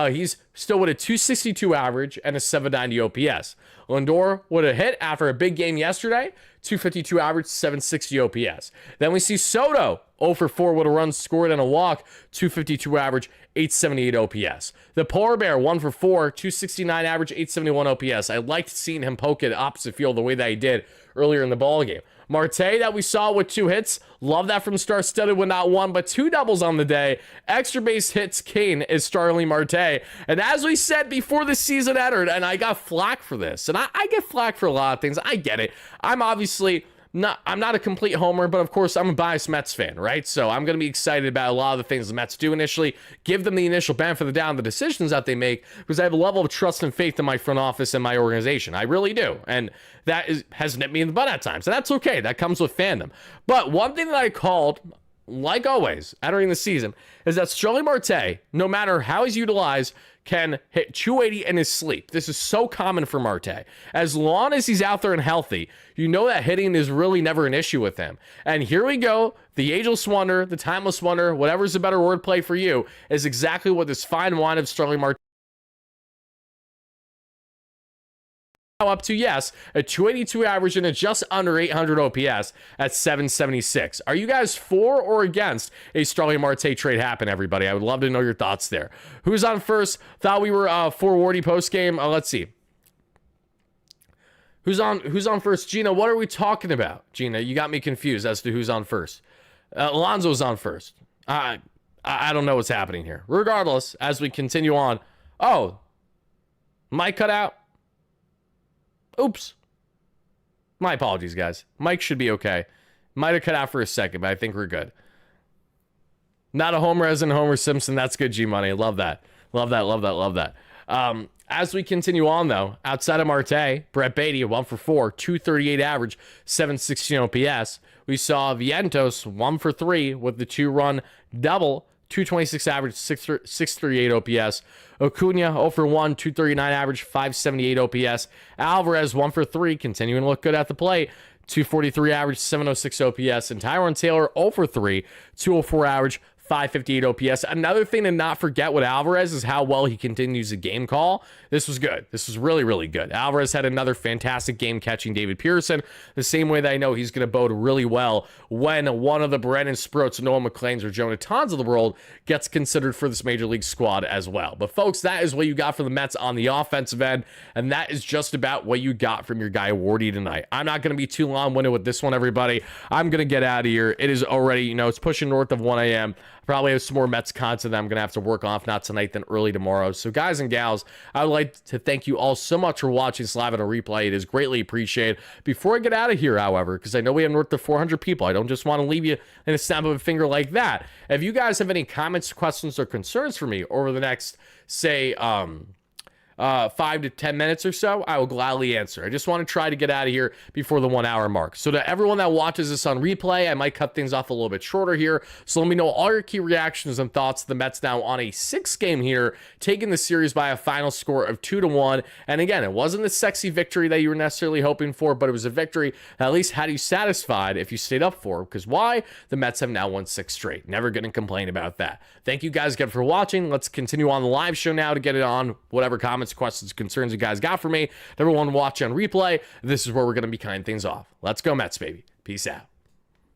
He's still with a 262 average and a 790 OPS. Lindor would have hit after a big game yesterday, 252 average, 760 OPS. Then we see Soto, 0 for 4 with a run scored and a walk, 252 average, 878 OPS. The Polar Bear, 1 for 4, 269 average, 871 OPS. I liked seeing him poke it opposite field the way that he did earlier in the ball game. Marte, that we saw with 2 hits, love that from star-studded with not 1, but 2 doubles on the day. Extra base hits king is Starling Marte. And as we said before the season entered, and I got flack for this, and I get flack for a lot of things. I get it. I'm not a complete homer, but of course I'm a biased Mets fan, right? So I'm going to be excited about a lot of the things the Mets do initially, give them the initial benefit of the doubt on the decisions that they make, because I have a level of trust and faith in my front office and my organization. I really do. And that has nipped me in the butt at times. And that's okay. That comes with fandom. But one thing that I called, like always, entering the season, is that Starling Marte, no matter how he's utilized, can hit 280 in his sleep. This is so common for Marte. As long as he's out there and healthy, you know that hitting is really never an issue with him. And here we go. The ageless wonder, the timeless wonder, whatever's a better wordplay for you, is exactly what this fine wine of Starling Marte up to, yes, a 282 average and a just under 800 OPS at 776. Are you guys for or against a Starling Marte trade happen, everybody? I would love to know your thoughts there. Who's on first? Thought we were for Wardy post game. Let's see. Who's on first? Gina, what are we talking about? Gina, you got me confused as to who's on first. Alonso's on first. I don't know what's happening here. Regardless, as we continue on. Oh, mic cut out. Oops. My apologies, guys. Mike should be okay. Might have cut out for a second, but I think we're good. Not a homer as in Homer Simpson. That's good, G-Money. Love that. Love that, love that, love that. As we continue on, though, outside of Marte, Brett Beatty, 1 for 4, 238 average, 716 OPS. We saw Vientos, 1 for 3 with the 2-run double, 226 average, 638 OPS. Acuna, 0 for 1, 239 average, 578 OPS. Alvarez, 1 for 3, continuing to look good at the plate, 243 average, 706 OPS. And Tyrone Taylor, 0 for 3, 204 average, 558 OPS. Another thing to not forget with Alvarez is how well he continues the game call. This was good. This was really, really good. Alvarez had another fantastic game catching David Pearson, the same way that I know he's going to bode really well when one of the Brennan Sproats, Noah McLean's, or Jonah Tons of the world gets considered for this major league squad as well. But folks, that is what you got from the Mets on the offensive end, and that is just about what you got from your guy Wardy tonight. I'm not going to be too long-winded with this one, everybody. I'm going to get out of here. It is already, it's pushing north of 1 a.m. Probably have some more Mets content that I'm going to have to work on, if not tonight, then early tomorrow. So guys and gals, I would like to thank you all so much for watching this live on a replay. It is greatly appreciated. Before I get out of here, however, because I know we have north of 400 people, I don't just want to leave you in a snap of a finger like that. If you guys have any comments, questions, or concerns for me over the next, say, 5 to 10 minutes or so, I will gladly answer. I just want to try to get out of here before the 1 hour mark. So to everyone that watches this on replay, I might cut things off a little bit shorter here. So let me know all your key reactions and thoughts. The Mets now on a 6-game here, taking the series by a final score of 2-1. And again, it wasn't the sexy victory that you were necessarily hoping for, but it was a victory that at least had you satisfied if you stayed up for. Because why? The Mets have now won 6 straight. Never going to complain about that. Thank you guys again for watching. Let's continue on the live show now to get it on whatever comments, questions, concerns you guys got for me. Everyone watch on replay, this is where we're going to be kind things off. Let's go Mets, baby. Peace out.